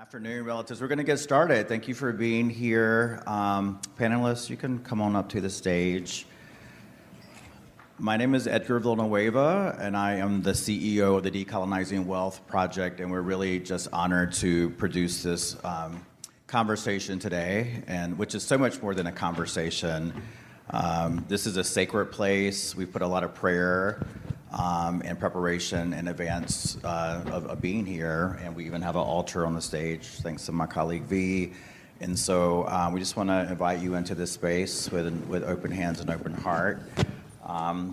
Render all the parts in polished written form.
Afternoon, relatives. We're going to get started. Thank you for being here. Panelists, you can come on up to the stage. My name is Edgar Villanueva, and I am the CEO of the Decolonizing Wealth Project, and we're really just honored to produce this conversation today, and which is so much more than a conversation. This is a sacred place. We put a lot of prayer and preparation in advance of being here, and we even have an altar on the stage, thanks to my colleague V. And so we just want to invite you into this space with open hands and open heart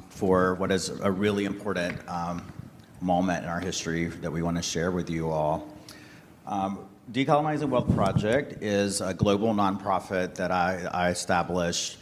for what is a really important moment in our history that we want to share with you all. Decolonizing Wealth Project is a global nonprofit that I established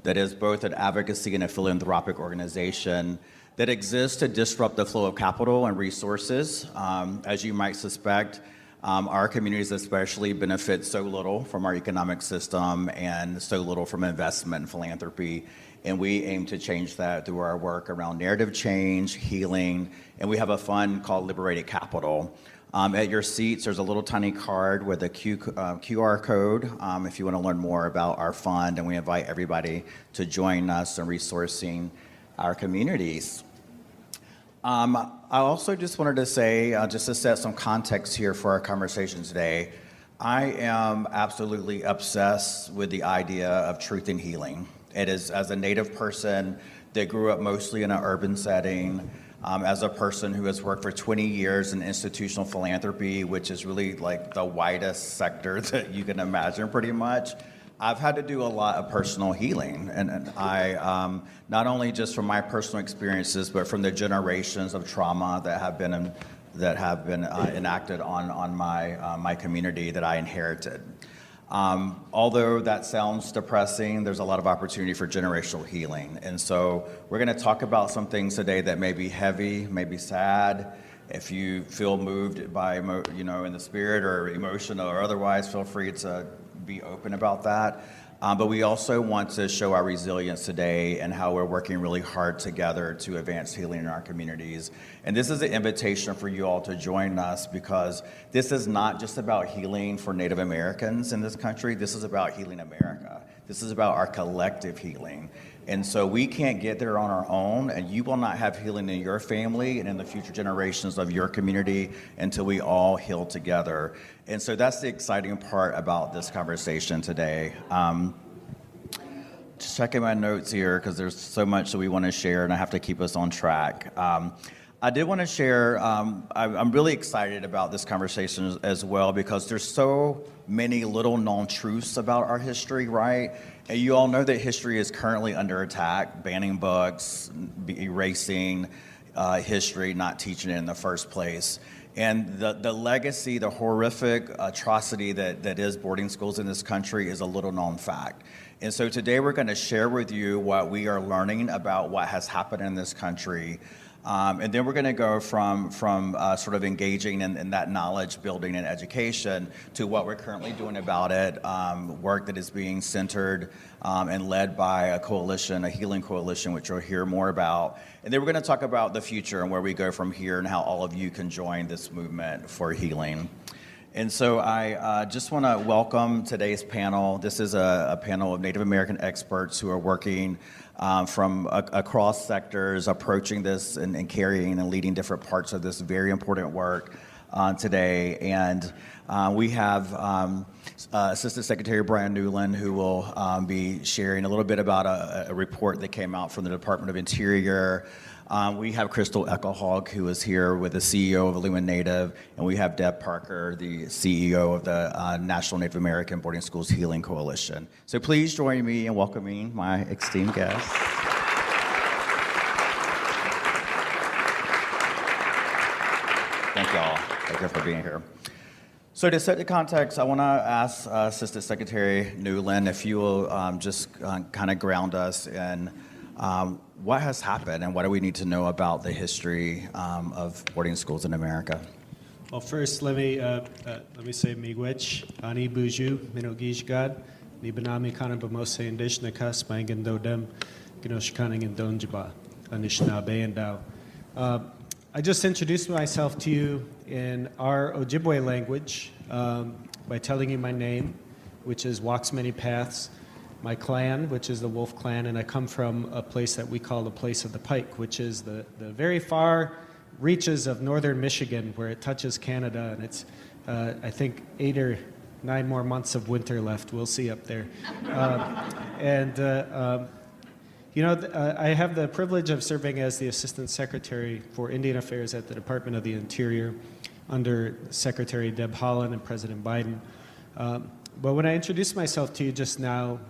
that is both an advocacy and a philanthropic organization that exists to disrupt the flow of capital and resources. As you might suspect, our communities especially benefit so little from our economic system and so little from investment and philanthropy. And we aim to change that through our work around narrative change, healing, and we have a fund called Liberated Capital. At your seats, there's a little tiny card with a QR code if you want to learn more about our fund, and we invite everybody to join us in resourcing our communities. I also just wanted to say, just to set some context here for our conversation today, I am absolutely obsessed with the idea of truth and healing. It is, as a Native person that grew up mostly in an urban setting, as a person who has worked for 20 years in institutional philanthropy, which is really like the widest sector that you can imagine pretty much, I've had to do a lot of personal healing, and I, not only just from my personal experiences, but from the generations of trauma that have been enacted on my community that I inherited. Although that sounds depressing, there's a lot of opportunity for generational healing, and so we're going to talk about some things today that may be heavy, may be sad. If you feel moved by, in the spirit or emotional or otherwise, feel free to be open about that. But we also want to show our resilience today and how we're working really hard together to advance healing in our communities. And this is an invitation for you all to join us, because this is not just about healing for Native Americans in this country. This is about healing America. This is about our collective healing. And so we can't get there on our own, and you will not have healing in your family and in the future generations of your community until we all heal together. And so that's the exciting part about this conversation today. Just checking my notes here, because there's so much that we want to share, and I have to keep us on track. I did want to share, I'm really excited about this conversation as well, because there's so many little known truths about our history, right? And you all know that history is currently under attack, banning books, erasing history, not teaching it in the first place. And the legacy, the horrific atrocity that is boarding schools in this country is a little known fact. And so today we're going to share with you what we are learning about what has happened in this country. And then we're going to go from sort of engaging in that knowledge building and education to what we're currently doing about it, work that is being centered and led by a coalition, a healing coalition, which you'll hear more about. And then we're going to talk about the future and where we go from here and how all of you can join this movement for healing. And so I just want to welcome today's panel. This is a panel of Native American experts who are working from across sectors, approaching this and carrying and leading different parts of this very important work today. And we have Assistant Secretary Bryan Newland, who will be sharing a little bit about a report that came out from the Department of Interior. We have Crystal Eckelhog, who is here with the CEO of IllumiNative, and we have Dept Parker, the CEO of the National Native American Boarding Schools Healing Coalition. So please join me in welcoming my esteemed guests. Thank you all. Thank you for being here. So to set the context, I want to ask Assistant Secretary Newland if you will just kind of ground us in what has happened and what do we need to know about the history of boarding schools in America? Well, first, let me say miigwech, ani buju, minogishgad, ni banami kana bamose indishna kas bangan dodem, ginoshkaning and donjaba, anishnabe and dao. I just introduced myself to you in our Ojibwe language, by telling you my name, which is Walks Many Paths, my clan, which is the Wolf Clan, and I come from a place that we call the Place of the Pike, which is the very far reaches of northern Michigan where it touches Canada, and it's, I think, 8 or 9 more months of winter left. We'll see up there. I have the privilege of serving as the Assistant Secretary for Indian Affairs at the Department of the Interior under Secretary Deb Haaland and President Biden. But when I introduced myself to you just now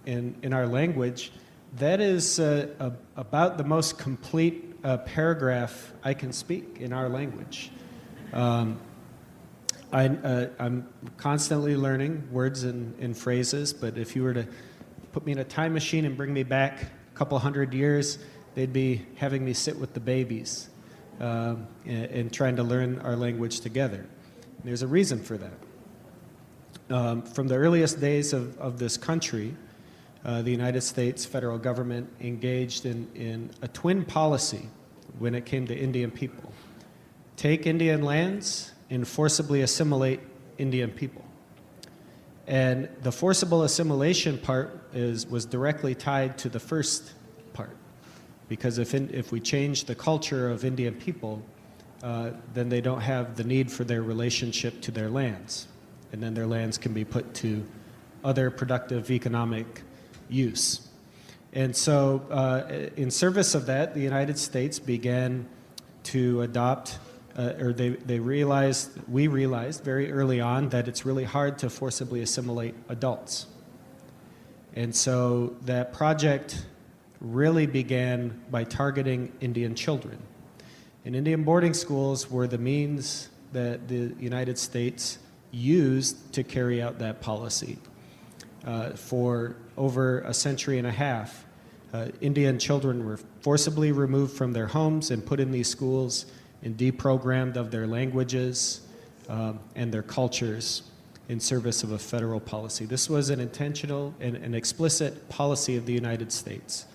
in our language, that is about the most complete paragraph I can speak in our language. I'm constantly learning words and phrases, but if you were to put me in a time machine and bring me back a couple hundred years, they'd be having me sit with the babies and trying to learn our language together. There's a reason for that. From the earliest days of this country, the United States federal government engaged in a twin policy when it came to Indian people. Take Indian lands and forcibly assimilate Indian people. And the forcible assimilation part was directly tied to the first part, because if we change the culture of Indian people, then they don't have the need for their relationship to their lands, and then their lands can be put to other productive economic use. And so in service of that, the United States began to adopt we realized very early on that it's really hard to forcibly assimilate adults. And so that project really began by targeting Indian children. And Indian boarding schools were the means that the United States used to carry out that policy. For over a century and a half, Indian children were forcibly removed from their homes and put in these schools and deprogrammed of their languages and their cultures in service of a federal policy. This was an intentional and an explicit policy of the United States.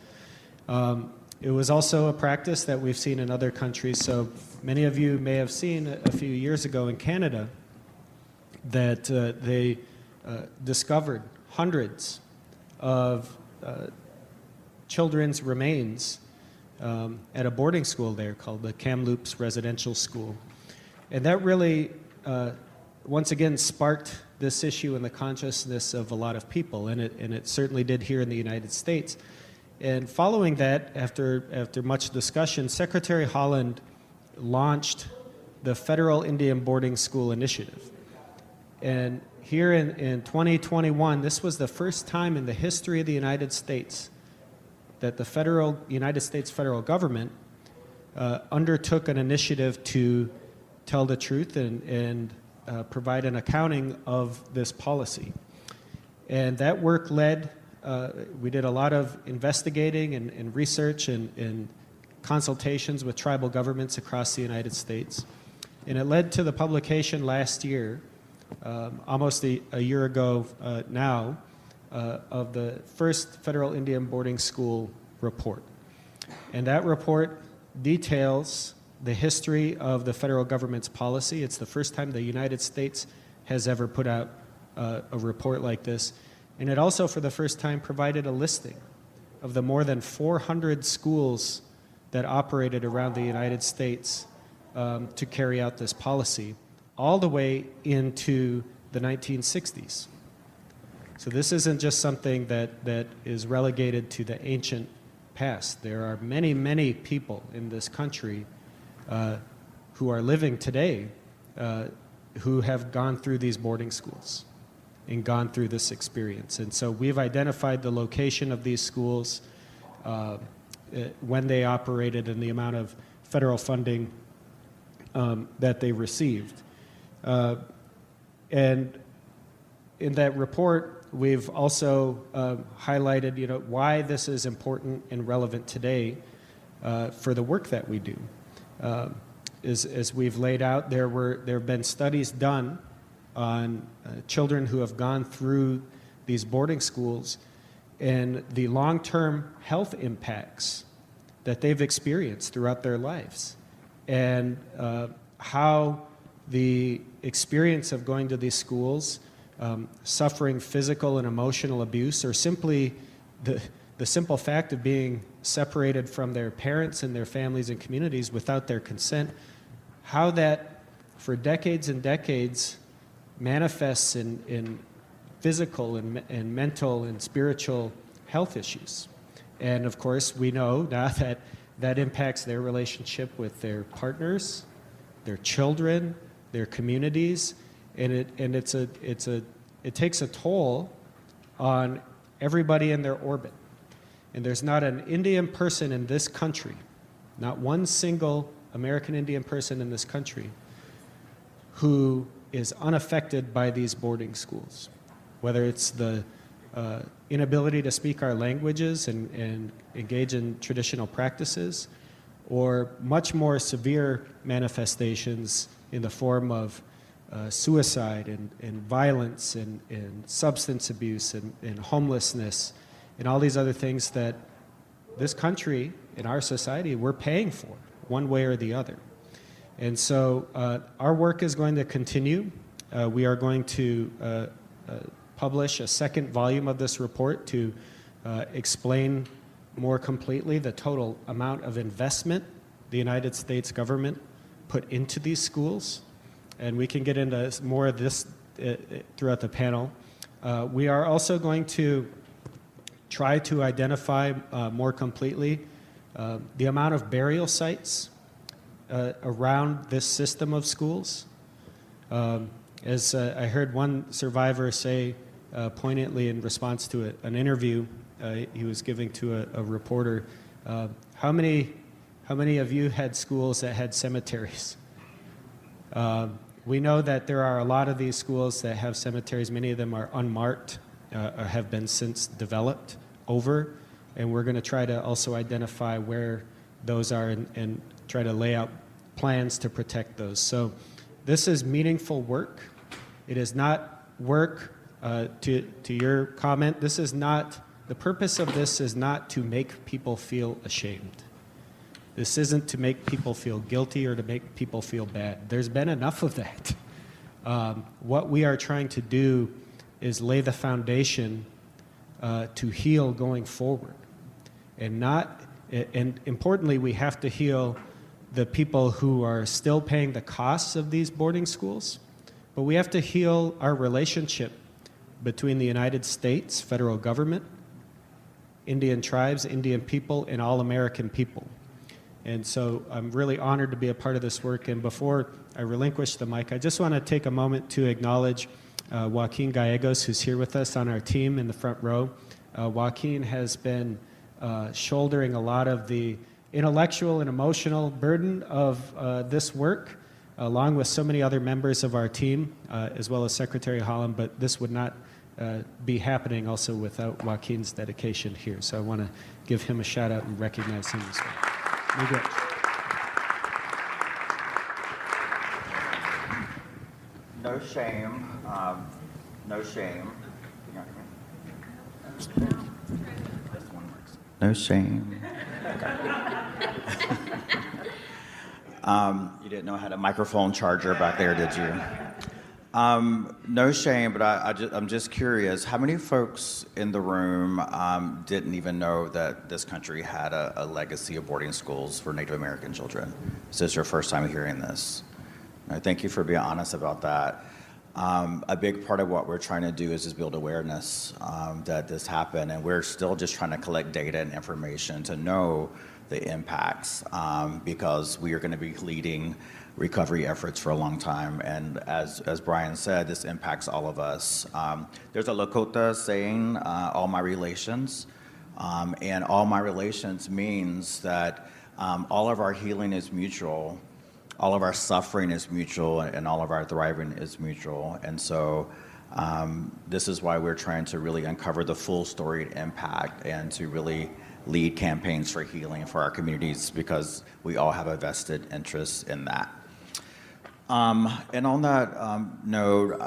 It was also a practice that we've seen in other countries. So many of you may have seen a few years ago in Canada that they discovered hundreds of children's remains at a boarding school there called the Kamloops Residential School. And that really, once again, sparked this issue in the consciousness of a lot of people, and it certainly did here in the United States. And following that, after much discussion, Secretary Haaland launched the Federal Indian Boarding School Initiative. And here in 2021, this was the first time in the history of the United States that the United States federal government undertook an initiative to tell the truth and provide an accounting of this policy. And that work led, we did a lot of investigating and research and consultations with tribal governments across the United States. And it led to the publication last year, almost a year ago now, of the first Federal Indian Boarding School report. And that report details the history of the federal government's policy. It's the first time the United States has ever put out a report like this. And it also, for the first time, provided a listing of the more than 400 schools that operated around the United States to carry out this policy, all the way into the 1960s. So this isn't just something that is relegated to the ancient past. There are many, many people in this country who are living today who have gone through these boarding schools and gone through this experience. And so we've identified the location of these schools, when they operated, and the amount of federal funding that they received. And in that report, we've also highlighted, why this is important and relevant today for the work that we do. As we've laid out, there have been studies done on children who have gone through these boarding schools and the long-term health impacts that they've experienced throughout their lives, and how the experience of going to these schools, suffering physical and emotional abuse, or simply the simple fact of being separated from their parents and their families and communities without their consent, how that for decades and decades manifests in physical and mental and spiritual health issues. And of course, we know now that that impacts their relationship with their partners, their children, their communities, and it takes a toll on everybody in their orbit. And there's not an Indian person in this country, not one single American Indian person in this country, who is unaffected by these boarding schools, whether it's the inability to speak our languages and engage in traditional practices, or much more severe manifestations in the form of suicide and violence and substance abuse and homelessness and all these other things that this country, in our society, we're paying for one way or the other. And so our work is going to continue. We are going to publish a second volume of this report to explain more completely the total amount of investment the United States government put into these schools. And we can get into more of this throughout the panel. We are also going to try to identify more completely the amount of burial sites around this system of schools. As I heard one survivor say poignantly in response to an interview he was giving to a reporter, how many of you had schools that had cemeteries? We know that there are a lot of these schools that have cemeteries. Many of them are unmarked or have been since developed over, and we're going to try to also identify where those are and try to lay out plans to protect those. So this is meaningful work. It is not work, to your comment, this is not, the purpose of this is not to make people feel ashamed. This isn't to make people feel guilty or to make people feel bad. There's been enough of that. What we are trying to do is lay the foundation to heal going forward. And importantly, we have to heal the people who are still paying the costs of these boarding schools, but we have to heal our relationship between the United States, federal government, Indian tribes, Indian people, and all American people. And so I'm really honored to be a part of this work. And before I relinquish the mic, I just want to take a moment to acknowledge Joaquin Gallegos, who's here with us on our team in the front row. Joaquin has been shouldering a lot of the intellectual and emotional burden of this work, along with so many other members of our team, as well as Secretary Holland, but this would not be happening also without Joaquin's dedication here. So I want to give him a shout out and recognize him as well. No shame, no shame. No shame. Okay. You didn't know I had a microphone charger back there, did you? No shame, but I'm just curious, how many folks in the room didn't even know that this country had a legacy of boarding schools for Native American children? Is this your first time hearing this? No, thank you for being honest about that. A big part of what we're trying to do is just build awareness that this happened, and we're still just trying to collect data and information to know the impacts because we are going to be leading recovery efforts for a long time. And as Bryan said, this impacts all of us. There's a Lakota saying, all my relations, and all my relations means that all of our healing is mutual, all of our suffering is mutual, and all of our thriving is mutual. And so this is why we're trying to really uncover the full storied impact and to really lead campaigns for healing for our communities, because we all have a vested interest in that. And on that note,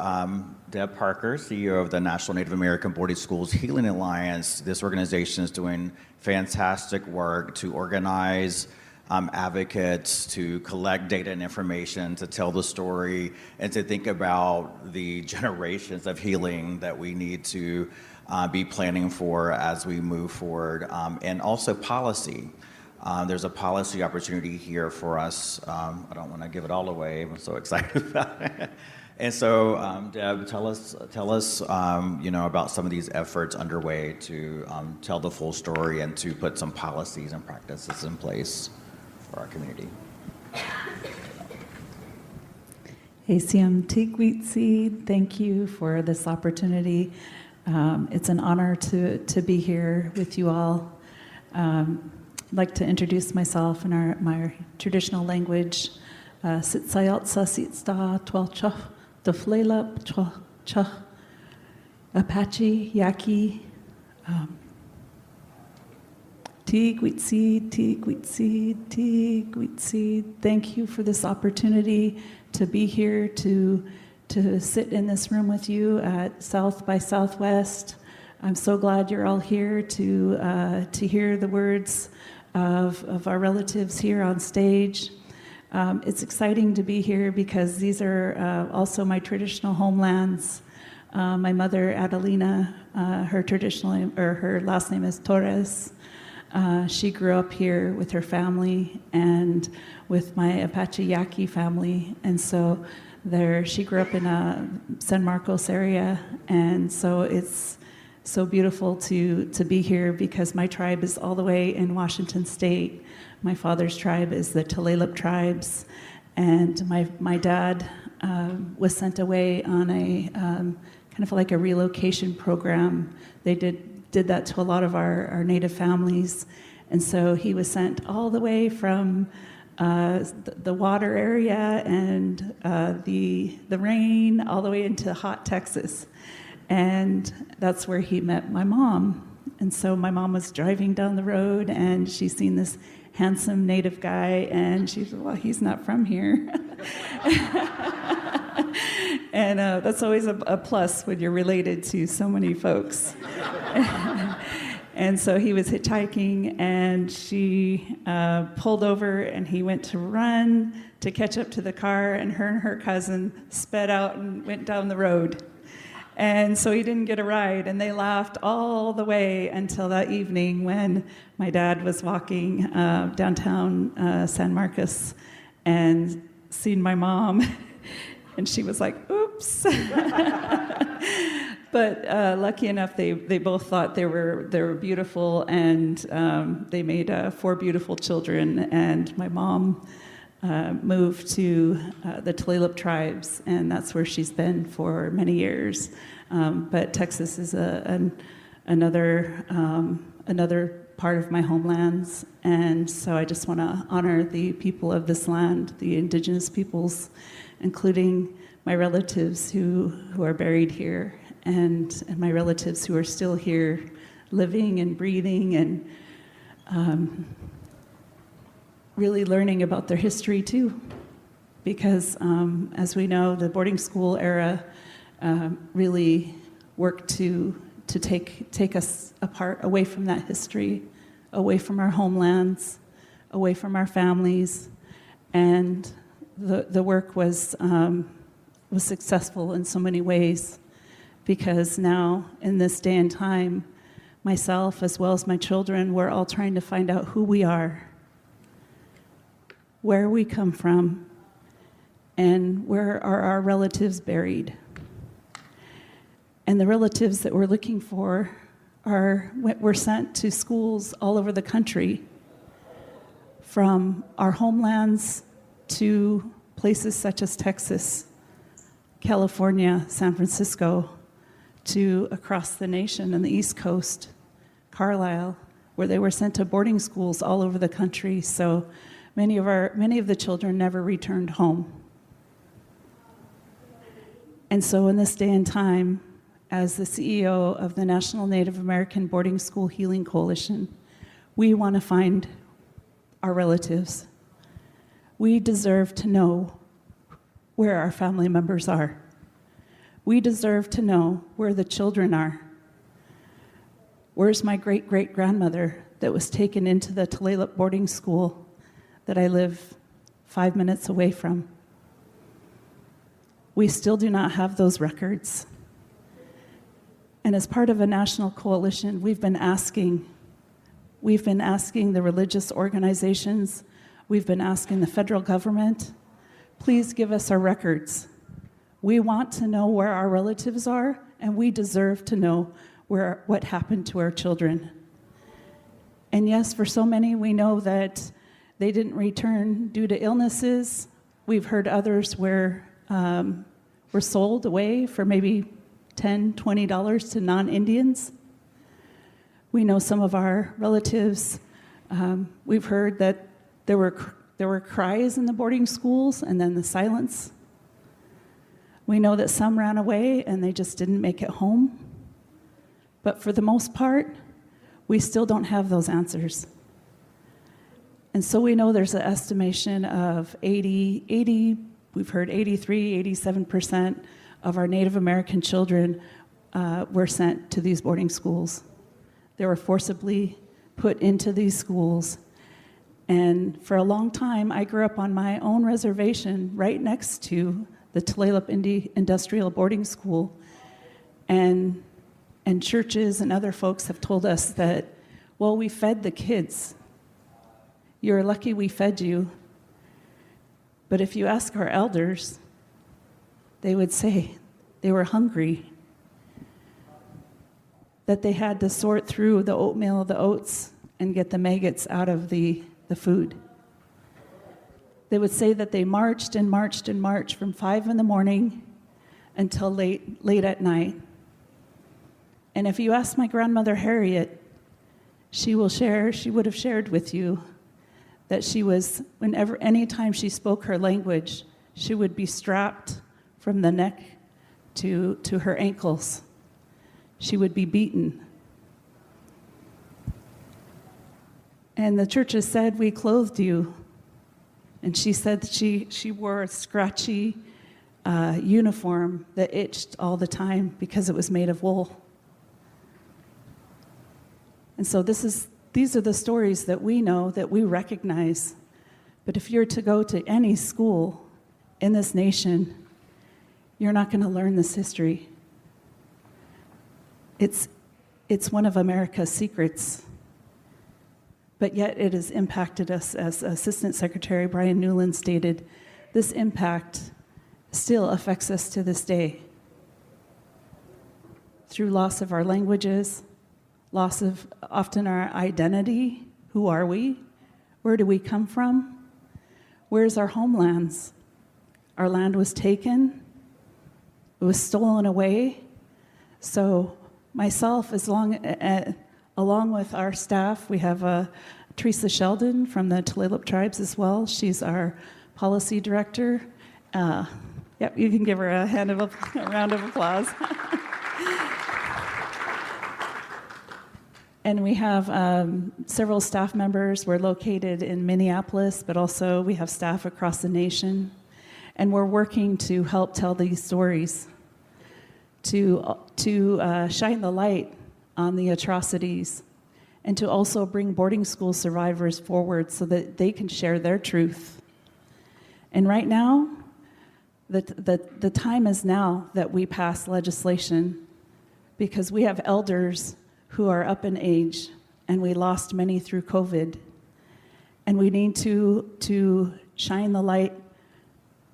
Deb Parker, CEO of the National Native American Boarding Schools Healing Alliance, this organization is doing fantastic work to organize advocates to collect data and information, to tell the story, and to think about the generations of healing that we need to be planning for as we move forward, and also policy. There's a policy opportunity here for us. I don't want to give it all away. I'm so excited about it. And so, Deb, tell us, about some of these efforts underway to tell the full story and to put some policies and practices in place for our community. ACM Tigwitsi, thank you for this opportunity. It's an honor to be here with you all. I'd like to introduce myself in my traditional language. Sitsayot Sasitsta Twelcha Tulalip Twelcha Apache Yaqui Tigwitsi. Thank you for this opportunity to be here to sit in this room with you at South by Southwest. I'm so glad you're all here to hear the words of our relatives here on stage. It's exciting to be here because these are also my traditional homelands. My mother, Adelina, her last name is Torres. She grew up here with her family and with my Apache Yaqui family, and so she grew up in a San Marcos area, and so it's so beautiful to be here because my tribe is all the way in Washington State. My father's tribe is the Tulalip tribes, and my dad was sent away on a kind of like a relocation program. They did that to a lot of our native families, and so he was sent all the way from the water area and the rain all the way into hot Texas. And that's where he met my mom. And so my mom was driving down the road and she's seen this handsome native guy and she said, well, he's not from here. And that's always a plus when you're related to so many folks. And so he was hitchhiking and she pulled over and he went to run to catch up to the car, and her cousin sped out and went down the road. And so he didn't get a ride, and they laughed all the way until that evening when my dad was walking downtown San Marcos and seen my mom, and she was like, oops. But lucky enough, they both thought they were beautiful, and they made 4 beautiful children, and my mom moved to the Tulalip tribes, and that's where she's been for many years. But Texas is another part of my homelands, and so I just want to honor the people of this land, the Indigenous peoples, including my relatives who are buried here, and my relatives who are still here, living and breathing, and really learning about their history too, because as we know, the boarding school era really worked to take us apart, away from that history, away from our homelands, away from our families, and the work was successful in so many ways, because now in this day and time, myself as well as my children, we're all trying to find out who we are, where we come from, and where are our relatives buried. And the relatives that we're looking for were sent to schools all over the country, from our homelands to places such as Texas, California, San Francisco, to across the nation and the East Coast, Carlisle, where they were sent to boarding schools all over the country. So many of the children never returned home. And so in this day and time, as the CEO of the National Native American Boarding School Healing Coalition, we want to find our relatives. We deserve to know where our family members are. We deserve to know where the children are. Where's my great-great-grandmother that was taken into the Tulalip boarding school that I live 5 minutes away from. We still do not have those records. And as part of a national coalition, we've been asking the religious organizations, we've been asking the federal government, please give us our records. We want to know where our relatives are, and we deserve to know what happened to our children. And yes, for so many, we know that they didn't return due to illnesses. We've heard others were sold away for maybe $10, $20 to non-Indians. We know some of our relatives, we've heard that there were cries in the boarding schools and then the silence. We know that some ran away and they just didn't make it home. But for the most part, we still don't have those answers. And so we know there's an estimation of 80, we've heard 83, 87% of our Native American children were sent to these boarding schools. They were forcibly put into these schools. And for a long time, I grew up on my own reservation right next to the Tulalip Industrial Boarding School. And churches and other folks have told us that, well, we fed the kids. You're lucky we fed you. But if you ask our elders, they would say they were hungry, that they had to sort through the oatmeal, the oats, and get the maggots out of the food. They would say that they marched and marched and marched from 5 in the morning until late at night. And if you ask my grandmother Harriet, she would have shared with you that she was, anytime she spoke her language, she would be strapped from the neck to her ankles. She would be beaten. And the churches said, we clothed you. And she said that she wore a scratchy uniform that itched all the time because it was made of wool. And so these are the stories that we know, that we recognize. But if you're to go to any school in this nation, you're not going to learn this history. It's one of America's secrets. But yet it has impacted us, as Assistant Secretary Bryan Newland stated. This impact still affects us to this day. Through loss of our languages, loss of often our identity. Who are we? Where do we come from? Where's our homelands? Our land was taken. It was stolen away. So myself, along with our staff, we have Teresa Sheldon from the Tulalip tribes as well. She's our policy director. Yep, you can give her a round of applause. And we have several staff members. We're located in Minneapolis, but also we have staff across the nation. And we're working to help tell these stories, to shine the light on the atrocities, and to also bring boarding school survivors forward so that they can share their truth. And right now, the time is now that we pass legislation, because we have elders who are up in age, and we lost many through COVID. And we need to shine the light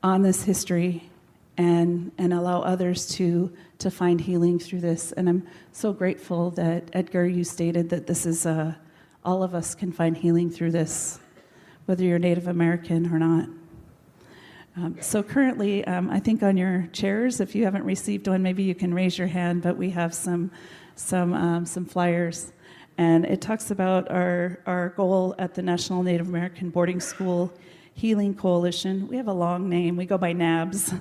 on this history and allow others to find healing through this. And I'm so grateful that, Edgar, you stated that this is, all of us can find healing through this, whether you're Native American or not. So currently, I think on your chairs, if you haven't received one, maybe you can raise your hand, but we have some flyers. And it talks about our goal at the National Native American Boarding School Healing Coalition. We have a long name. We go by NABS.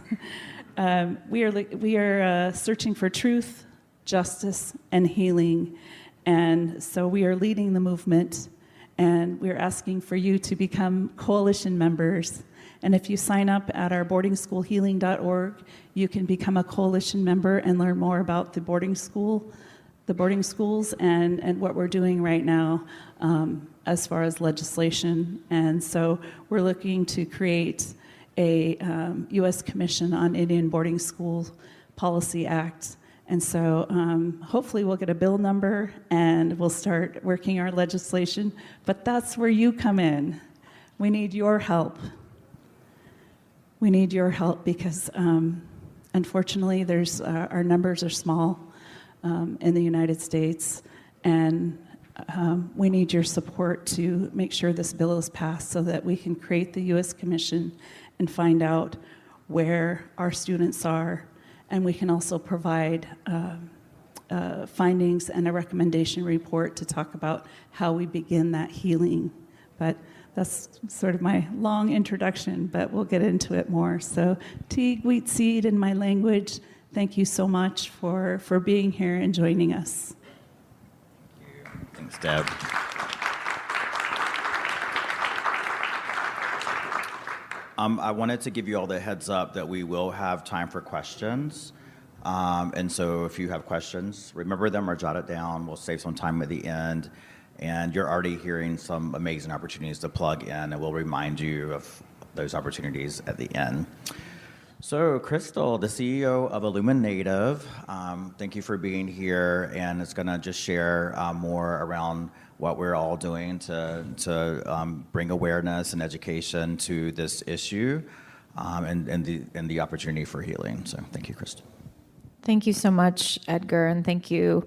We are searching for truth, justice, and healing. And so we are leading the movement, and we're asking for you to become coalition members. And if you sign up at our boardingschoolhealing.org, you can become a coalition member and learn more about the boarding school the boarding schools and what we're doing right now as far as legislation. And so we're looking to create a U.S. Commission on Indian Boarding School Policy Act. And so hopefully we'll get a bill number and we'll start working our legislation. But that's where you come in. We need your help. We need your help because unfortunately our numbers are small in the United States, and we need your support to make sure this bill is passed so that we can create the U.S. Commission and find out where our students are, and we can also provide findings and a recommendation report to talk about how we begin that healing. But that's sort of my long introduction, but we'll get into it more. So, Teague, wheat seed in my language, thank you so much for being here and joining us. Thanks, Deb. I wanted to give you all the heads up that we will have time for questions. And so if you have questions, remember them or jot it down. We'll save some time at the end. And you're already hearing some amazing opportunities to plug in, and we'll remind you of those opportunities at the end. So, Crystal, the CEO of IllumiNative, thank you for being here, and it's going to just share more around what we're all doing to bring awareness and education to this issue and the opportunity for healing. So, thank you, Crystal. Thank you so much, Edgar, and thank you,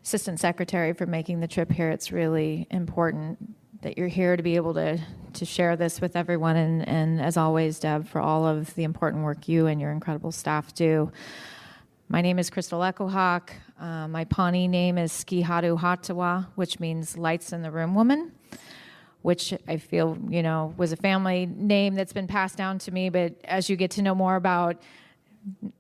Assistant Secretary, for making the trip here. It's really important that you're here to be able to share this with everyone, and as always, Deb, for all of the important work you and your incredible staff do. My name is Crystal Echohawk. My Pawnee name is Skihadu Hatawa, which means lights in the room woman, which I feel, was a family name that's been passed down to me, but as you get to know more about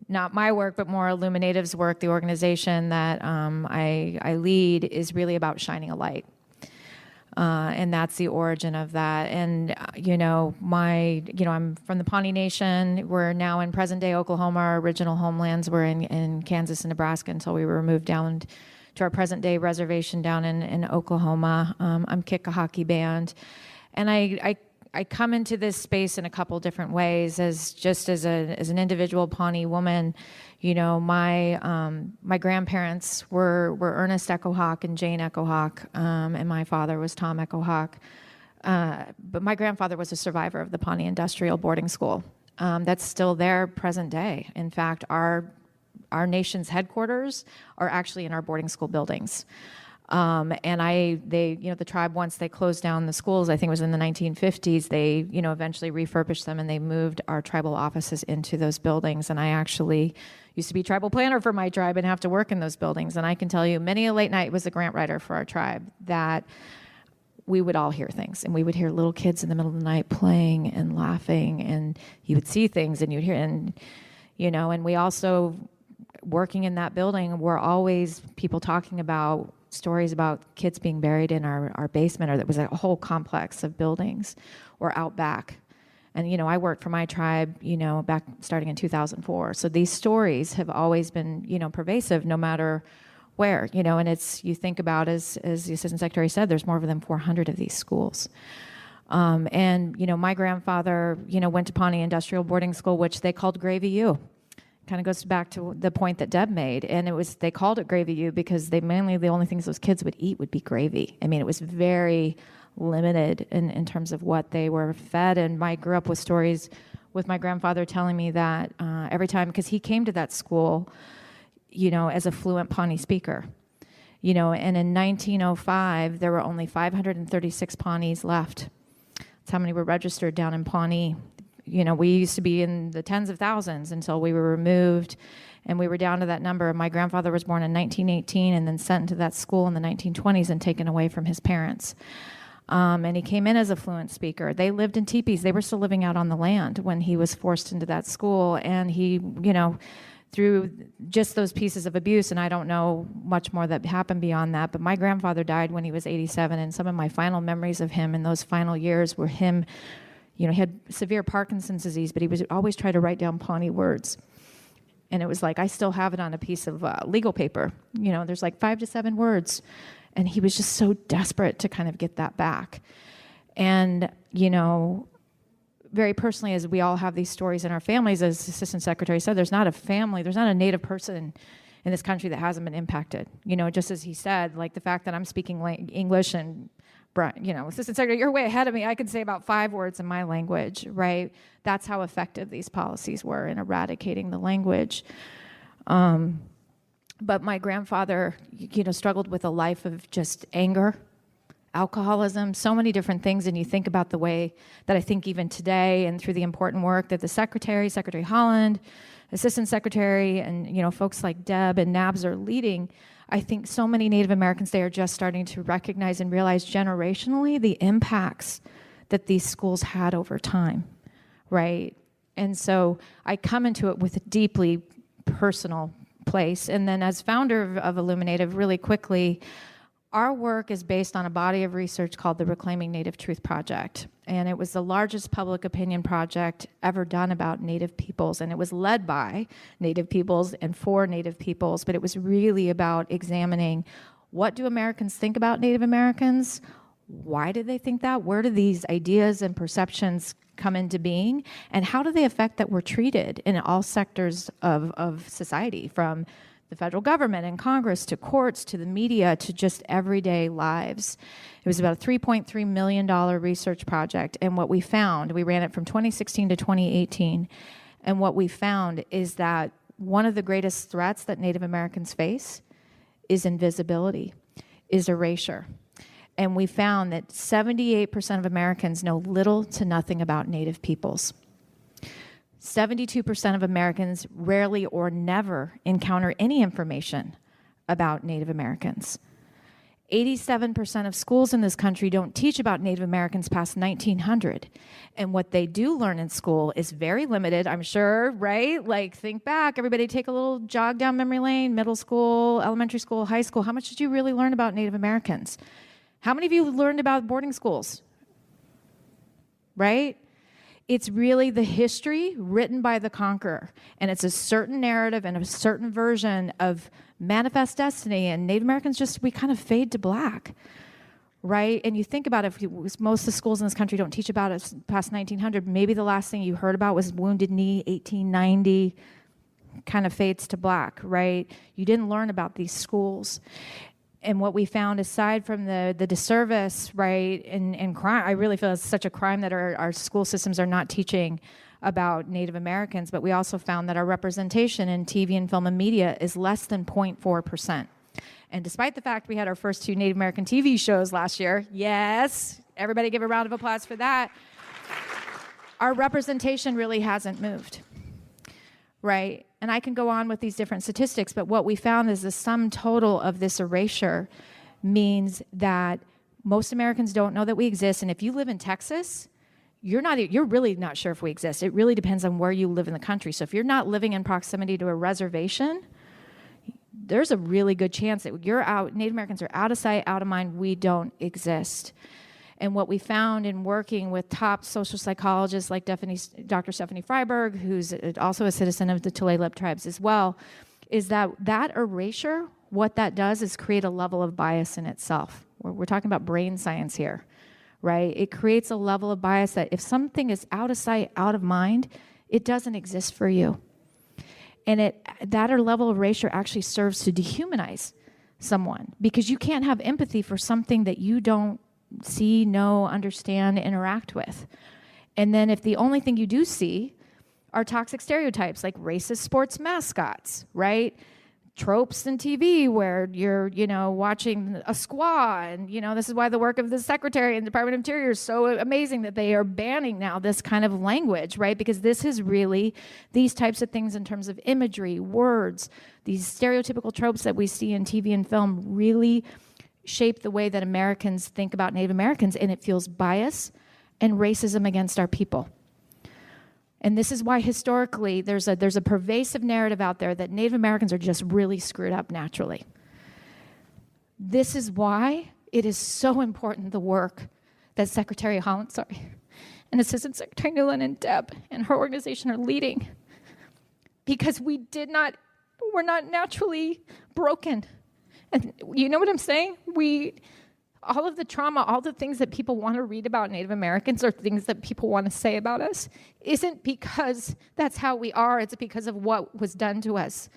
not my work, but more IllumiNative's work, the organization that I lead is really about shining a light. And that's the origin of that. And, I'm from the Pawnee Nation. We're now in present-day Oklahoma. Our original homelands were in Kansas and Nebraska until we were moved down to our present-day reservation down in Oklahoma. I'm Kickahaki Band. And I come into this space in a couple different ways as an individual Pawnee woman. My grandparents were Ernest Echohawk and Jane Echohawk, and my father was Tom Echohawk. But my grandfather was a survivor of the Pawnee Industrial Boarding School. That's still there present day. In fact, our nation's headquarters are actually in our boarding school buildings. The tribe, once they closed down the schools, I think it was in the 1950s, they, eventually refurbished them and they moved our tribal offices into those buildings. And I actually used to be tribal planner for my tribe and have to work in those buildings. And I can tell you, many a late night was a grant writer for our tribe that we would all hear things, and we would hear little kids in the middle of the night playing and laughing, and you would see things and you'd hear, and we also, working in that building, were always people talking about stories about kids being buried in our basement, or that was a whole complex of buildings, or out back. And, I worked for my tribe, back starting in 2004. So these stories have always been, pervasive no matter where, and you think about, as the Assistant Secretary said, there's more than 400 of these schools. My grandfather, went to Pawnee Industrial Boarding School, which they called Gravy U. Kind of goes back to the point that Deb made, and they called it Gravy U because the only things those kids would eat would be gravy. I mean, it was very limited in terms of what they were fed. And I grew up with stories with my grandfather telling me that every time, because he came to that school, as a fluent Pawnee speaker, and in 1905 there were only 536 Pawnees left. That's how many were registered down in Pawnee. We used to be in the tens of thousands until we were removed, and we were down to that number. My grandfather was born in 1918 and then sent into that school in the 1920s and taken away from his parents. And he came in as a fluent speaker. They lived in teepees. They were still living out on the land when he was forced into that school, and he, through just those pieces of abuse, and I don't know much more that happened beyond that, but my grandfather died when he was 87, and some of my final memories of him in those final years were him. He had severe Parkinson's disease, but he would always try to write down Pawnee words. And it was like, I still have it on a piece of legal paper. You know, there's like 5 to 7 words. And he was just so desperate to kind of get that back. And, you know, very personally, as we all have these stories in our families, as Assistant Secretary said, there's not a Native person in this country that hasn't been impacted. You know, just as he said, like the fact that I'm speaking English and, you know, Assistant Secretary, you're way ahead of me. I could say about 5 words in my language, right? That's how effective these policies were in eradicating the language. But my grandfather, you know, struggled with a life of just anger, alcoholism, so many different things. And you think about the way that I think even today and through the important work that the Secretary Holland, Assistant Secretary, and, you know, folks like Deb and Nabs are leading, I think so many Native Americans today are just starting to recognize and realize generationally the impacts that these schools had over time, right? And so I come into it with a deeply personal place. And then as founder of IllumiNative, really quickly, our work is based on a body of research called the Reclaiming Native Truth Project. And it was the largest public opinion project ever done about Native peoples. And it was led by Native peoples and for Native peoples. But it was really about examining, what do Americans think about Native Americans? Why do they think that? Where do these ideas and perceptions come into being? And how do they affect that we're treated in all sectors of society, from the federal government and Congress to courts to the media to just everyday lives? It was about a $3.3 million research project. And what we found, we ran it from 2016 to 2018. And what we found is that one of the greatest threats that Native Americans face is invisibility, is erasure. And we found that 78% of Americans know little to nothing about Native peoples. 72% of Americans rarely or never encounter any information about Native Americans. 87% of schools in this country don't teach about Native Americans past 1900. And what they do learn in school is very limited, I'm sure, right? Like, think back, everybody take a little jog down memory lane, middle school, elementary school, high school. How much did you really learn about Native Americans? How many of you learned about boarding schools? Right? It's really the history written by the conqueror. And it's a certain narrative and a certain version of manifest destiny. And Native Americans we kind of fade to black, right? And you think about it, if most of the schools in this country don't teach about it past 1900, maybe the last thing you heard about was Wounded Knee, 1890, kind of fades to black, right? You didn't learn about these schools. And what we found, aside from the disservice, right, and crime, I really feel it's such a crime that our school systems are not teaching about Native Americans, but we also found that our representation in TV and film and media is less than 0.4%. And despite the fact we had our first 2 Native American TV shows last year, yes, everybody give a round of applause for that, our representation really hasn't moved, right? And I can go on with these different statistics, but what we found is the sum total of this erasure means that most Americans don't know that we exist. And if you live in Texas, you're really not sure if we exist. It really depends on where you live in the country. So if you're not living in proximity to a reservation, there's a really good chance that Native Americans are out of sight, out of mind. We don't exist. And what we found in working with top social psychologists like Dr. Stephanie Freiberg, who's also a citizen of the Tulalip tribes as well, is that erasure, what that does is create a level of bias in itself. We're talking about brain science here, right? It creates a level of bias that if something is out of sight, out of mind, it doesn't exist for you. And that level of erasure actually serves to dehumanize someone, because you can't have empathy for something that you don't see, know, understand, interact with. And then if the only thing you do see are toxic stereotypes like racist sports mascots, right? Tropes in TV where you're, watching a squaw, and, this is why the work of the Secretary and Department of Interior is so amazing that they are banning now this kind of language, right? Because this is really these types of things in terms of imagery, words, these stereotypical tropes that we see in TV and film really shape the way that Americans think about Native Americans, and it fuels bias and racism against our people. And this is why historically there's a pervasive narrative out there that Native Americans are just really screwed up naturally. This is why it is so important, the work that Secretary Holland, and Assistant Secretary Newland and Deb and her organization are leading. because we're not naturally broken. And you know what I'm saying? All of the trauma, all the things that people want to read about Native Americans or things that people want to say about us isn't because that's how we are, it's because of what was done to us.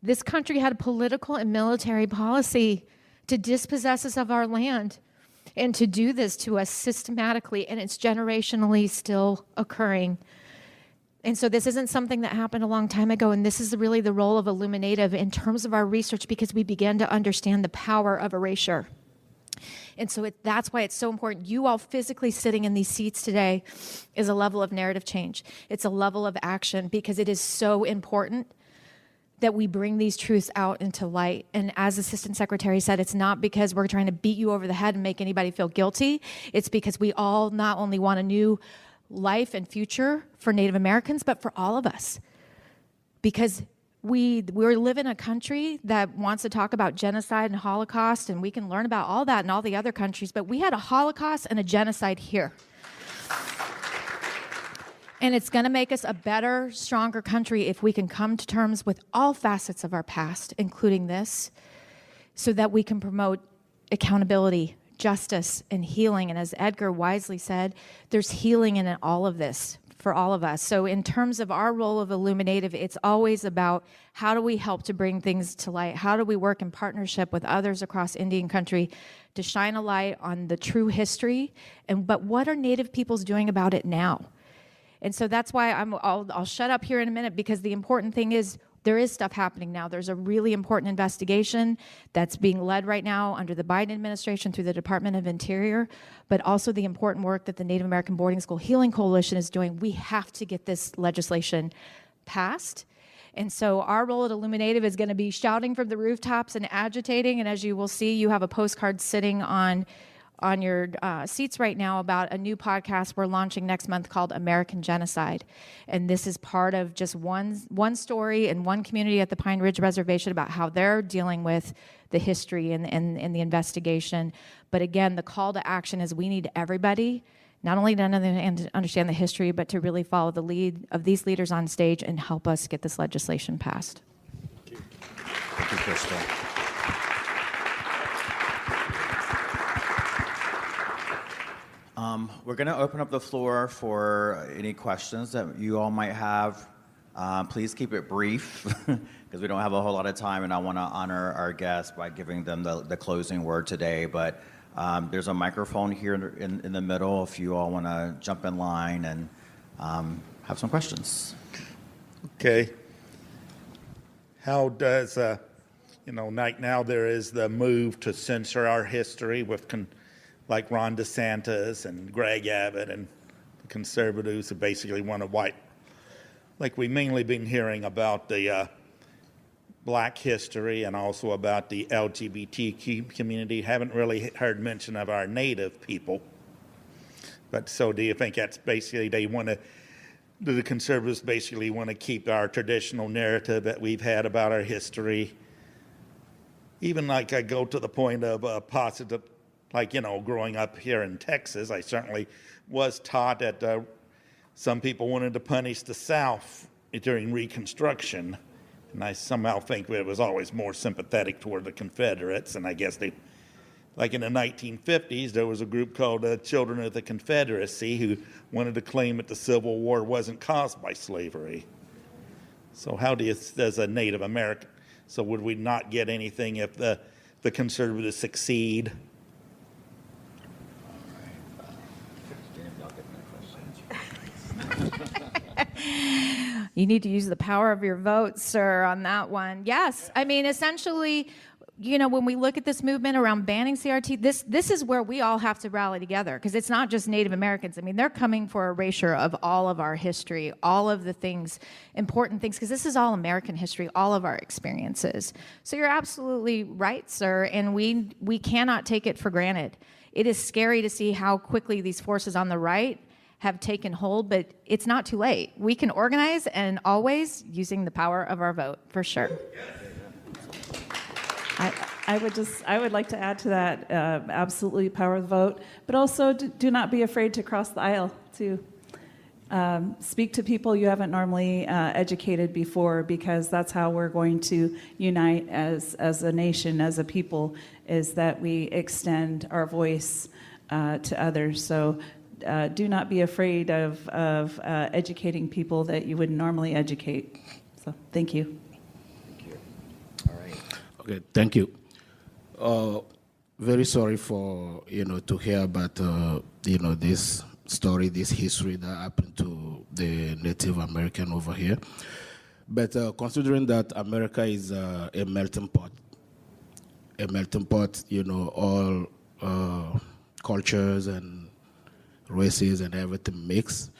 This country had a political and military policy to dispossess us of our land and to do this to us systematically, and it's generationally still occurring. And so this isn't something that happened a long time ago, and this is really the role of IllumiNative in terms of our research, because we began to understand the power of erasure. And so that's why it's so important. You all physically sitting in these seats today is a level of narrative change. It's a level of action, because it is so important that we bring these truths out into light. And as Assistant Secretary said, it's not because we're trying to beat you over the head and make anybody feel guilty. It's because we all not only want a new life and future for Native Americans, but for all of us. Because we live in a country that wants to talk about genocide and Holocaust, and we can learn about all that in all the other countries, but we had a Holocaust and a genocide here. And it's going to make us a better, stronger country if we can come to terms with all facets of our past, including this, so that we can promote accountability, justice, and healing. And as Edgar wisely said, there's healing in all of this for all of us. So in terms of our role of IllumiNative, it's always about how do we help to bring things to light? How do we work in partnership with others across Indian country to shine a light on the true history? But what are Native peoples doing about it now? And so that's why I'll shut up here in a minute, because the important thing is there is stuff happening now. There's a really important investigation that's being led right now under the Biden administration through the Department of Interior, but also the important work that the Native American Boarding School Healing Coalition is doing. We have to get this legislation passed. And so our role at IllumiNative is going to be shouting from the rooftops and agitating. And as you will see, you have a postcard sitting on your seats right now about a new podcast we're launching next month called American Genocide. And this is part of just one story in one community at the Pine Ridge Reservation about how they're dealing with the history and the investigation. But again, the call to action is we need everybody, not only to understand the history, but to really follow the lead of these leaders on stage and help us get this legislation passed. Thank you, Crystal. We're going to open up the floor for any questions that you all might have. Please keep it brief because we don't have a whole lot of time, and I want to honor our guests by giving them the closing word today. But there's a microphone here in the middle if you all want to jump in line and have some questions. Okay. How does, right now there is the move to censor our history with like Ron DeSantis and Greg Abbott and the conservatives who basically want to wipe. Like we've mainly been hearing about the black history and also about the LGBTQ community. Haven't really heard mention of our Native people. But so do you think that's basically do the conservatives basically want to keep our traditional narrative that we've had about our history? Even like I go to the point of positive, growing up here in Texas, I certainly was taught that some people wanted to punish the South during Reconstruction. And I somehow think that it was always more sympathetic toward the Confederates. And I guess like in the 1950s, there was a group called Children of the Confederacy who wanted to claim that the Civil War wasn't caused by slavery. So how does a Native American, so would we not get anything if the conservatives succeed? You need to use the power of your vote, sir, on that one. Yes, I mean, essentially, when we look at this movement around banning CRT, this is where we all have to rally together, because it's not just Native Americans. I mean, they're coming for erasure of all of our history, all of the things, important things, because this is all American history, all of our experiences. So you're absolutely right, sir, and we cannot take it for granted. It is scary to see how quickly these forces on the right have taken hold, but it's not too late. We can organize, and always using the power of our vote, for sure. I would like to add to that, absolutely power of the vote, but also do not be afraid to cross the aisle too. speak to people you haven't normally educated before, because that's how we're going to unite as a nation, as a people, is that we extend our voice to others. So do not be afraid of educating people that you wouldn't normally educate. So thank you. All right. Okay, thank you. Very sorry for, to hear about, this story, this history that happened to the Native American over here. But considering that America is a melting pot, all cultures and races and everything mixed,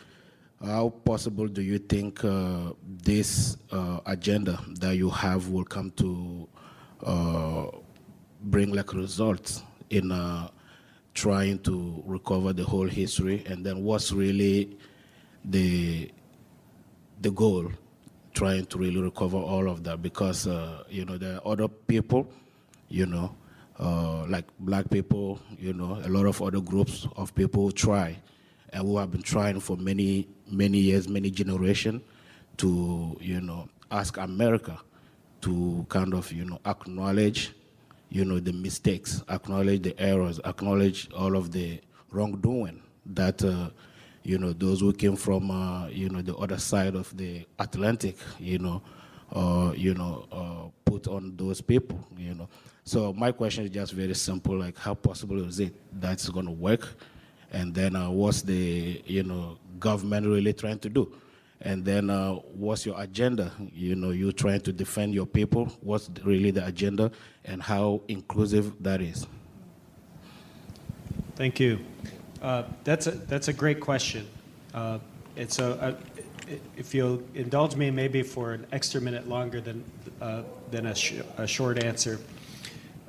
how possible do you think this agenda that you have will come to bring like results in trying to recover the whole history, and then what's really the goal, trying to really recover all of that? Because there are other people, like black people, a lot of other groups of people who try, and who have been trying for many years, many generations, to ask America to kind of acknowledge the mistakes, acknowledge the errors, acknowledge all of the wrongdoing that those who came from the other side of the Atlantic put on those people. So my question is just very simple, like how possible is it that's going to work, and then what's the government really trying to do? And then what's your agenda? You're trying to defend your people. What's really the agenda, and how inclusive that is? Thank you. That's a great question. If you'll indulge me maybe for an extra minute longer than a short answer.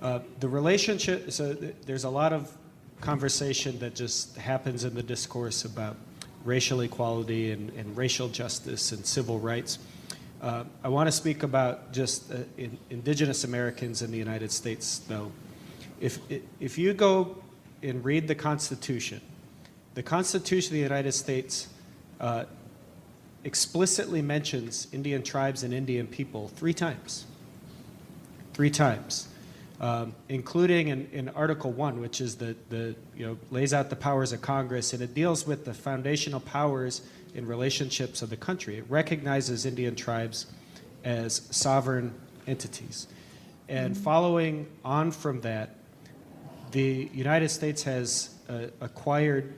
The relationship, so there's a lot of conversation that just happens in the discourse about racial equality and racial justice and civil rights. I want to speak about just Indigenous Americans in the United States, though. If you go and read the Constitution of the United States explicitly mentions Indian tribes and Indian people 3 times. 3 times. Including in Article 1, which is lays out the powers of Congress, and it deals with the foundational powers in relationships of the country. It recognizes Indian tribes as sovereign entities. And following on from that, the United States has acquired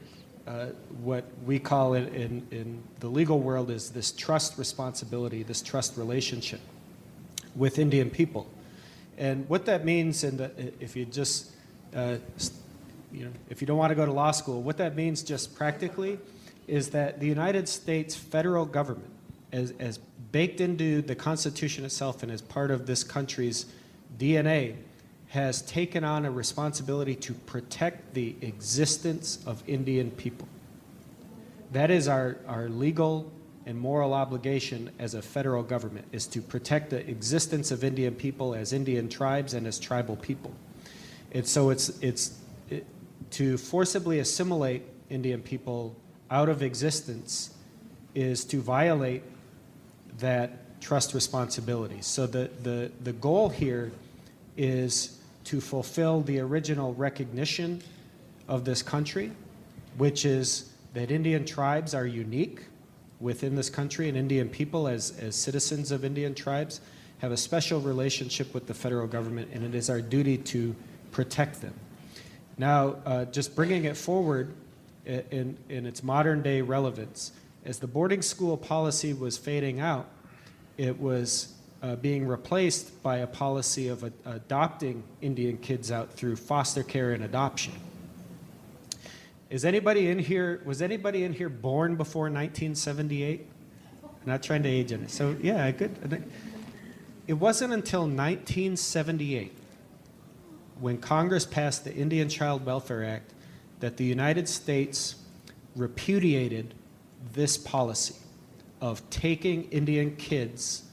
what we call it in the legal world is this trust responsibility, this trust relationship with Indian people. And what that means, if you just, if you don't want to go to law school, what that means just practically is that the United States federal government, as baked into the Constitution itself and as part of this country's DNA, has taken on a responsibility to protect the existence of Indian people. That is our legal and moral obligation as a federal government, is to protect the existence of Indian people as Indian tribes and as tribal people. And so to forcibly assimilate Indian people out of existence is to violate that trust responsibility. So the goal here is to fulfill the original recognition of this country, which is that Indian tribes are unique within this country, and Indian people as citizens of Indian tribes have a special relationship with the federal government, and it is our duty to protect them. Now, just bringing it forward in its modern day relevance, as the boarding school policy was fading out, it was being replaced by a policy of adopting Indian kids out through foster care and adoption. Was anybody in here born before 1978? I'm not trying to age it. So yeah, good. It wasn't until 1978, when Congress passed the Indian Child Welfare Act, that the United States repudiated this policy of taking Indian kids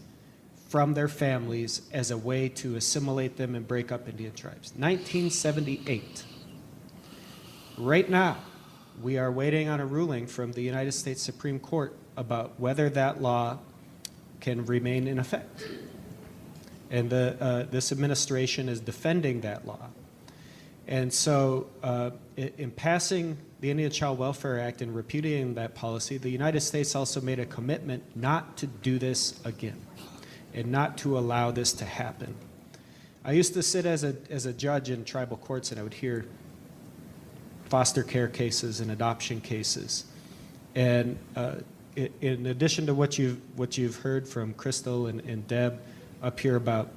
from their families as a way to assimilate them and break up Indian tribes. 1978. Right we are waiting on a ruling from the United States Supreme Court about whether that law can remain in effect. And this administration is defending that law. And so in passing the Indian Child Welfare Act and repudiating that policy, the United States also made a commitment not to do this again and not to allow this to happen. I used to sit as a judge in tribal courts, and I would hear foster care cases and adoption cases. And in addition to what you've heard from Crystal and Deb up here about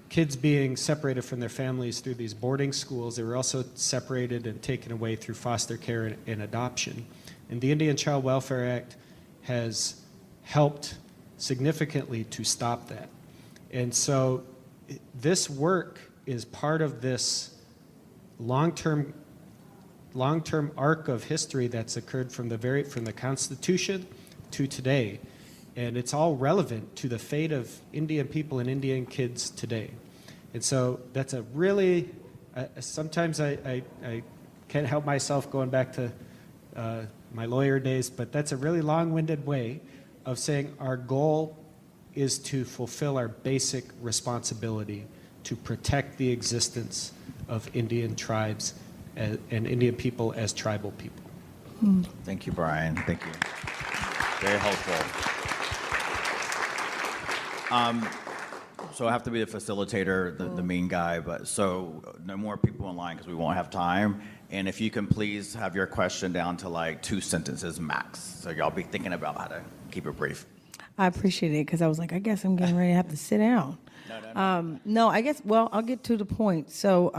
kids being separated from their families through these boarding schools, they were also separated and taken away through foster care and adoption. And the Indian Child Welfare Act has helped significantly to stop that. And so this work is part of this long-term arc of history that's occurred from the Constitution to today. And it's all relevant to the fate of Indian people and Indian kids today. And so that's a really, sometimes I can't help myself going back to my lawyer days, but that's a really long-winded way of saying our goal is to fulfill our basic responsibility to protect the existence of Indian tribes and Indian people as tribal people. Thank you, Bryan. Thank you. Very helpful. So I have to be the facilitator, the main guy, but so no more people in line because we won't have time. And if you can please have your question down to like 2 sentences max. So y'all be thinking about how to keep it brief. I appreciate it because I was like, I guess I'm getting ready to have to sit down. No, I guess, well, I'll get to the point. So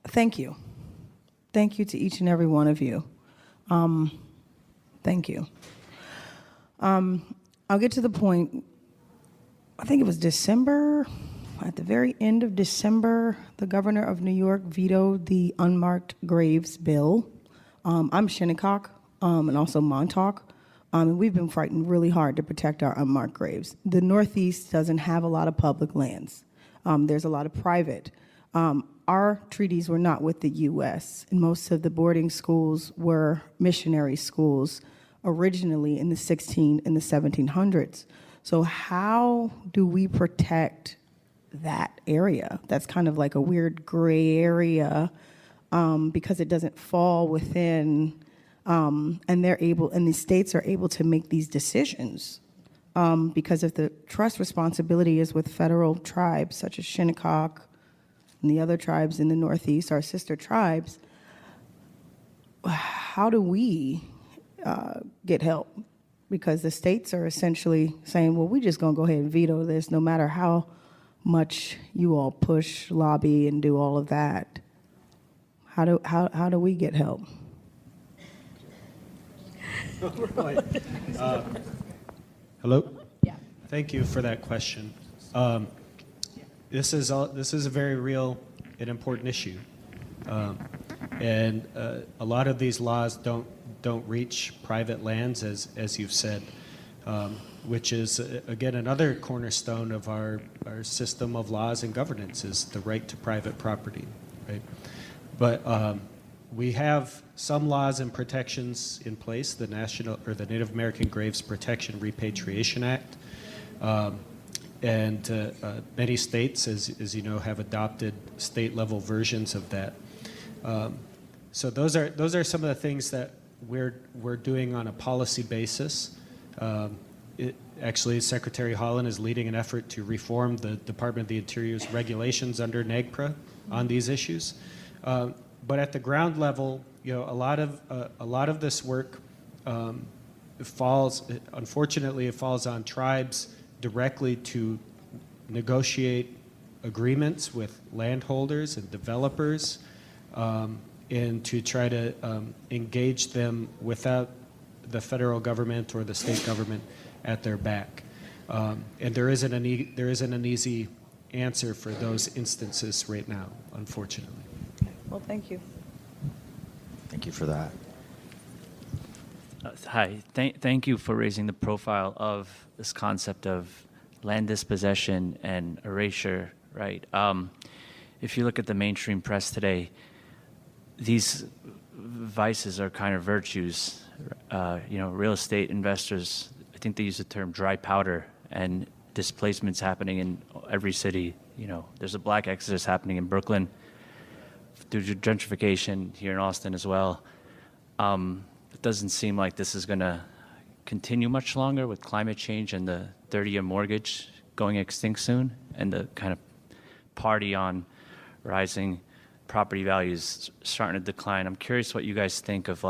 thank you. Thank you to each and every one of you. Thank you. I'll get to the point. I think it was December, at the very end of December, the governor of New York vetoed the unmarked graves bill. I'm Shinnecock and also Montauk. And we've been fighting really hard to protect our unmarked graves. The Northeast doesn't have a lot of public lands. There's a lot of private. Our treaties were not with the U.S., and most of the boarding schools were missionary schools originally in the 1700s. So how do we protect that area? That's kind of like a weird gray area because it doesn't fall within, and the states are able to make these decisions because if the trust responsibility is with federal tribes such as Shinnecock and the other tribes in the Northeast, our sister tribes, how do we get help? Because the states are essentially saying, well, we're just going to go ahead and veto this no matter how much you all push, lobby, and do all of that. How do we get help? Hello? Yeah. Thank you for that question. This is a very real and important issue. And a lot of these laws don't reach private lands, as you've said, which is, again, another cornerstone of our system of laws and governance is the right to private property, right? But we have some laws and protections in place, the Native American Graves Protection Repatriation Act, and many states, as you know, have adopted state-level versions of that. So those are some of the things that we're doing on a policy basis. Actually, Secretary Holland is leading an effort to reform the Department of the Interior's regulations under NAGPRA on these issues. But at the ground level, you know, a lot of this work unfortunately, it falls on tribes directly to negotiate agreements with landholders and developers, and to try to engage them without the federal government or the state government at their back. And there isn't an easy answer for those instances right now, unfortunately. Well, thank you. Thank you for that. Hi, thank you for raising the profile of this concept of land dispossession and erasure, right? If you look at the mainstream press today, these vices are kind of virtues. Real estate investors, I think they use the term dry powder, and displacement's happening in every city. There's a black exodus happening in Brooklyn due to gentrification here in Austin as well. It doesn't seem like this is going to continue much longer with climate change and the 30-year mortgage going extinct soon, and the kind of party on rising property values starting to decline. I'm curious what you guys think of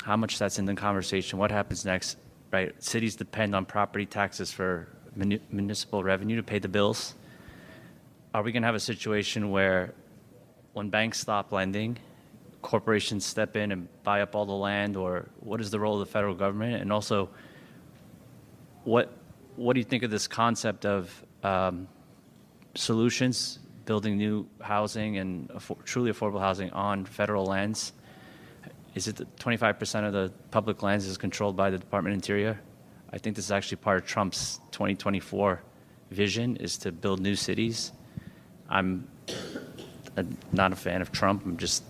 how much that's in the conversation. What happens next, right? Cities depend on property taxes for municipal revenue to pay the bills. Are we going to have a situation where when banks stop lending, corporations step in and buy up all the land, or what is the role of the federal government? And also, what do you think of this concept of solutions, building new housing and truly affordable housing on federal lands? Is it that 25% of the public lands is controlled by the Department of Interior? I think this is actually part of Trump's 2024 vision, is to build new cities. I'm not a fan of Trump. I'm just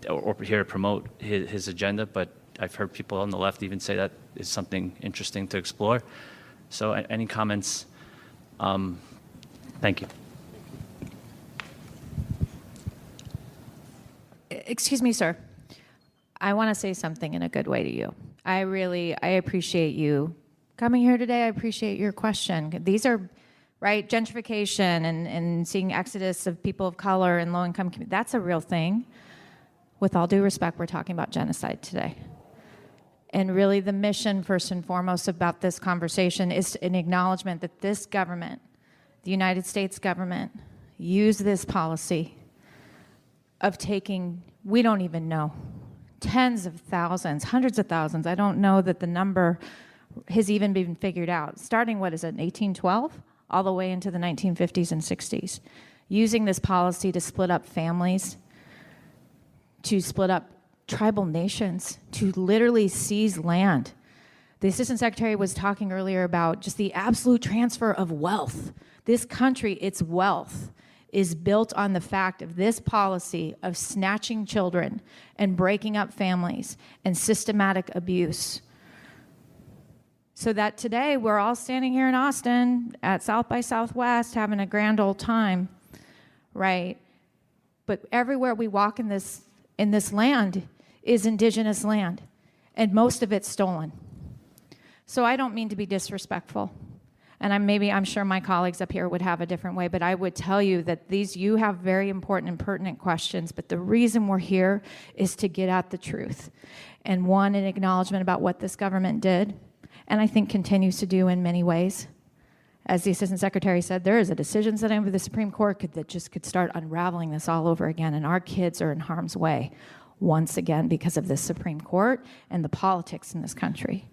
or here to promote his agenda, but I've heard people on the left even say that is something interesting to explore. So any comments? Thank you. Excuse me, sir. I want to say something in a good way to you. I appreciate you coming here today. I appreciate your question. These are, right, gentrification and seeing exodus of people of color and low-income communities. That's a real thing. With all due respect, we're talking about genocide today. And really the mission, first and foremost, about this conversation is an acknowledgement that this government, the United States government, used this policy of taking, we don't even know, tens of thousands, hundreds of thousands. I don't know that the number has even been figured out. Starting, what is it, in 1812, all the way into the 1950s and 60s. Using this policy to split up families, to split up tribal nations, to literally seize land. The Assistant Secretary was talking earlier about just the absolute transfer of wealth. This country, its wealth, is built on the fact of this policy of snatching children and breaking up families and systematic abuse. So that today we're all standing here in Austin at South by Southwest having a grand old time, right? But everywhere we walk in this land is indigenous land, and most of it's stolen. So I don't mean to be disrespectful, and I'm sure my colleagues up here would have a different way, but I would tell you that you have very important and pertinent questions, but the reason we're here is to get at the truth. And one, an acknowledgement about what this government did, and I think continues to do in many ways. As the Assistant Secretary said, there is a decision today of the Supreme Court that just could start unraveling this all over again, and our kids are in harm's way once again because of this Supreme Court and the politics in this country.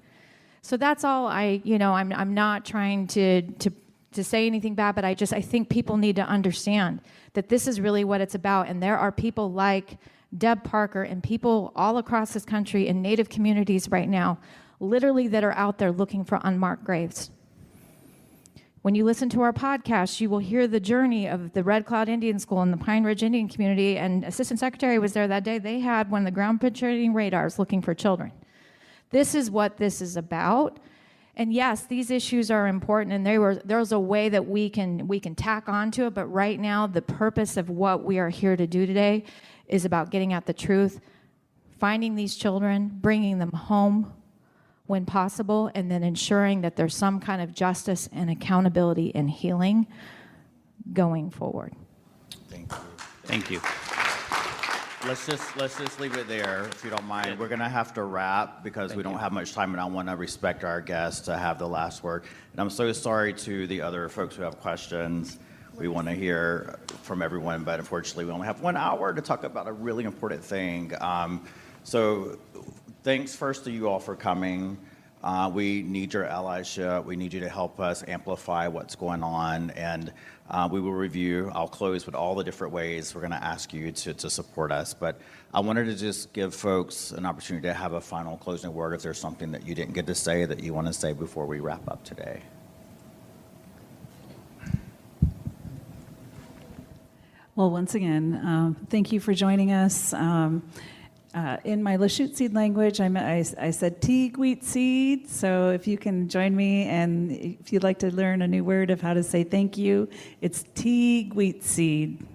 So that's all. I'm not trying to say anything bad, but I think people need to understand that this is really what it's about, and there are people like Deb Parker and people all across this country in Native communities right now, literally that are out there looking for unmarked graves. When you listen to our podcast, you will hear the journey of the Red Cloud Indian School and the Pine Ridge Indian community, and Assistant Secretary was there that day. They had one of the ground penetrating radars looking for children. This is what this is about. And yes, these issues are important, and there's a way that we can tack onto it, but right now the purpose of what we are here to do today is about getting at the truth, finding these children, bringing them home when possible, and then ensuring that there's some kind of justice and accountability and healing going forward. Thank you. Thank you. Let's just leave it there, if you don't mind. Yeah. We're going to have to wrap because we don't have much time, and I want to respect our guests to have the last word. And I'm so sorry to the other folks who have questions. We want to hear from everyone, but unfortunately we only have 1 hour to talk about a really important thing. So thanks first to you all for coming. We need your allyship. We need you to help us amplify what's going on, and we will review. I'll close with all the different ways we're going to ask you to support us. But I wanted to just give folks an opportunity to have a final closing word if there's something that you didn't get to say that you want to say before we wrap up today. Well, once again, thank you for joining us. in my Lashute language, I said Tigwit seed. So if you can join me, and if you'd like to learn a new word of how to say thank you, it's Tigwit seed.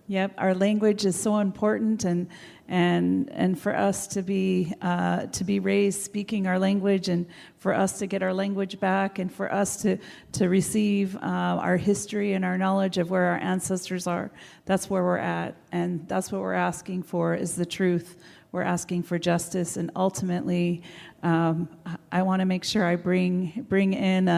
Yep, our language is so important, and for us to be raised speaking our language, and for us to get our language back, and for us to receive our history and our knowledge of where our ancestors are. That's where we're at, and that's what we're asking for, is the truth. We're asking for justice, and ultimately, I want to make sure I bring in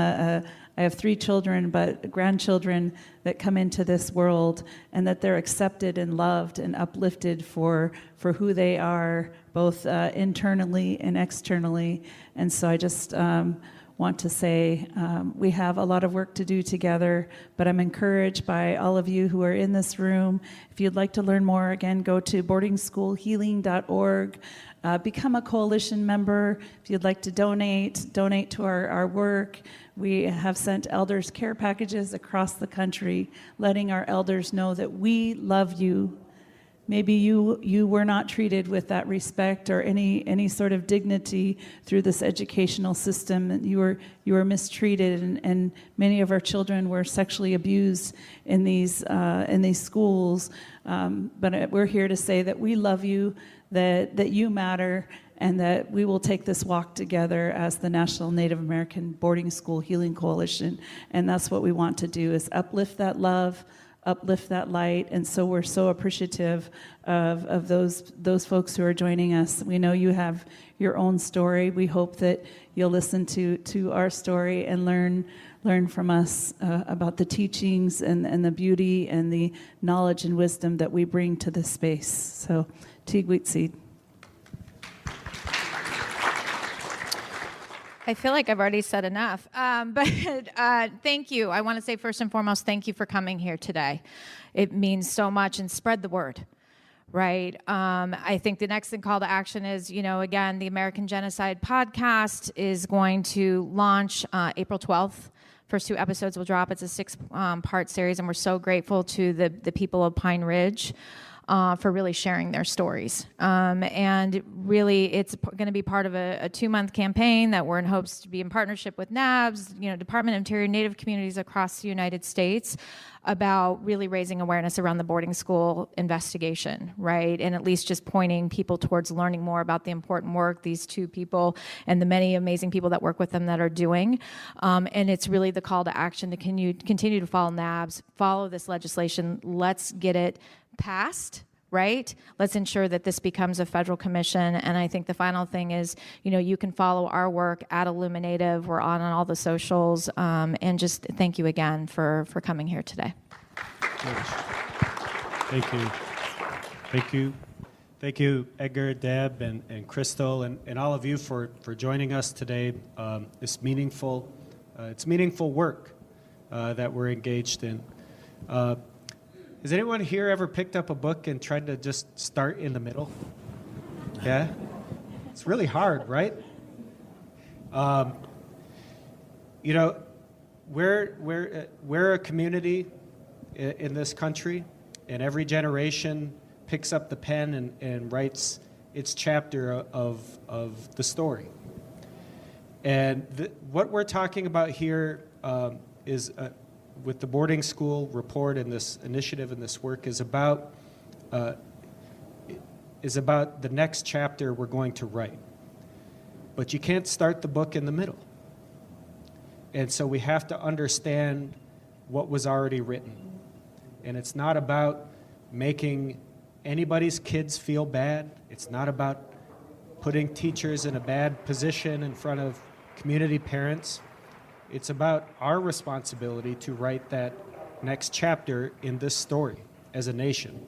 I have 3 children, but grandchildren that come into this world, and that they're accepted and loved and uplifted for who they are, both internally and externally. And so I just want to say we have a lot of work to do together, but I'm encouraged by all of you who are in this room. If you'd like to learn more, again, go to boardingschoolhealing.org. Become a coalition member. If you'd like to donate to our work. We have sent elders care packages across the country, letting our elders know that we love you. Maybe you were not treated with that respect or any sort of dignity through this educational system. You were mistreated, and many of our children were sexually abused in these schools. But we're here to say that we love you, that you matter, and that we will take this walk together as the National Native American Boarding School Healing Coalition. And that's what we want to do, is uplift that love, uplift that light. And so we're so appreciative of those folks who are joining us. We know you have your own story. We hope that you'll listen to our story and learn from us about the teachings and the beauty and the knowledge and wisdom that we bring to this space. So, Tigwit Seed. I feel like I've already said enough, but thank you. I want to say first and foremost, thank you for coming here today. It means so much, and spread the word, right? I think the next call to action is, again, the American Genocide podcast is going to launch April 12th. First 2 episodes will drop. It's a 6-part series, and we're so grateful to the people of Pine Ridge for really sharing their stories. And really, it's going to be part of a 2-month campaign that we're in hopes to be in partnership with NABS, Department of Interior, Native communities across the United States, about really raising awareness around the boarding school investigation, right? And at least just pointing people towards learning more about the important work these 2 people and the many amazing people that work with them that are doing. And it's really the call to action to continue to follow NABS, follow this legislation. Let's get it passed, right? Let's ensure that this becomes a federal commission. And I think the final thing is, you can follow our work at IllumiNative. We're on all the socials. And just thank you again for coming here today. Thank you. Thank you. Thank you, Edgar, Deb, and Crystal, and all of you for joining us today. It's meaningful work that we're engaged in. Has anyone here ever picked up a book and tried to just start in the middle? Yeah? It's really hard, right? We're a community in this country, and every generation picks up the pen and writes its chapter of the story. And what we're talking about here is with the boarding school report and this initiative and this work is about the next chapter we're going to write. But you can't start the book in the middle. And so we have to understand what was already written. And it's not about making anybody's kids feel bad. It's not about putting teachers in a bad position in front of community parents. It's about our responsibility to write that next chapter in this story as a nation.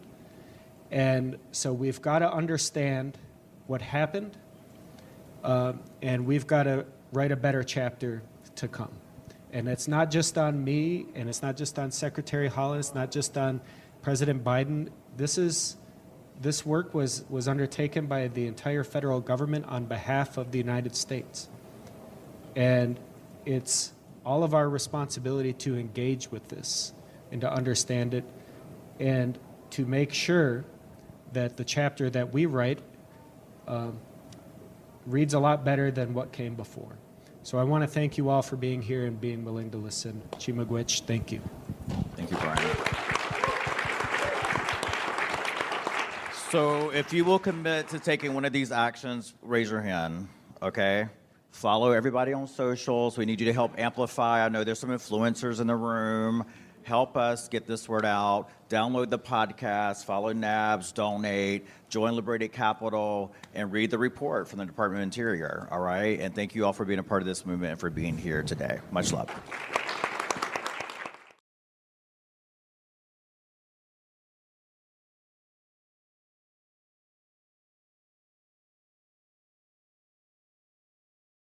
And so we've got to understand what happened, and we've got to write a better chapter to come. And it's not just on me, and it's not just on Secretary Holland, it's not just on President Biden. This work was undertaken by the entire federal government on behalf of the United States. And it's all of our responsibility to engage with this and to understand it and to make sure that the chapter that we write reads a lot better than what came before. So I want to thank you all for being here and being willing to listen. Chimagwich, thank you. Thank you, Bryan. So if you will commit to taking one of these actions, raise your hand, okay? Follow everybody on socials. We need you to help amplify. I know there's some influencers in the room. Help us get this word out. Download the podcast, follow NABS, donate, join Liberated Capital, and read the report from the Department of Interior, all right? And thank you all for being a part of this movement and for being here today. Much love.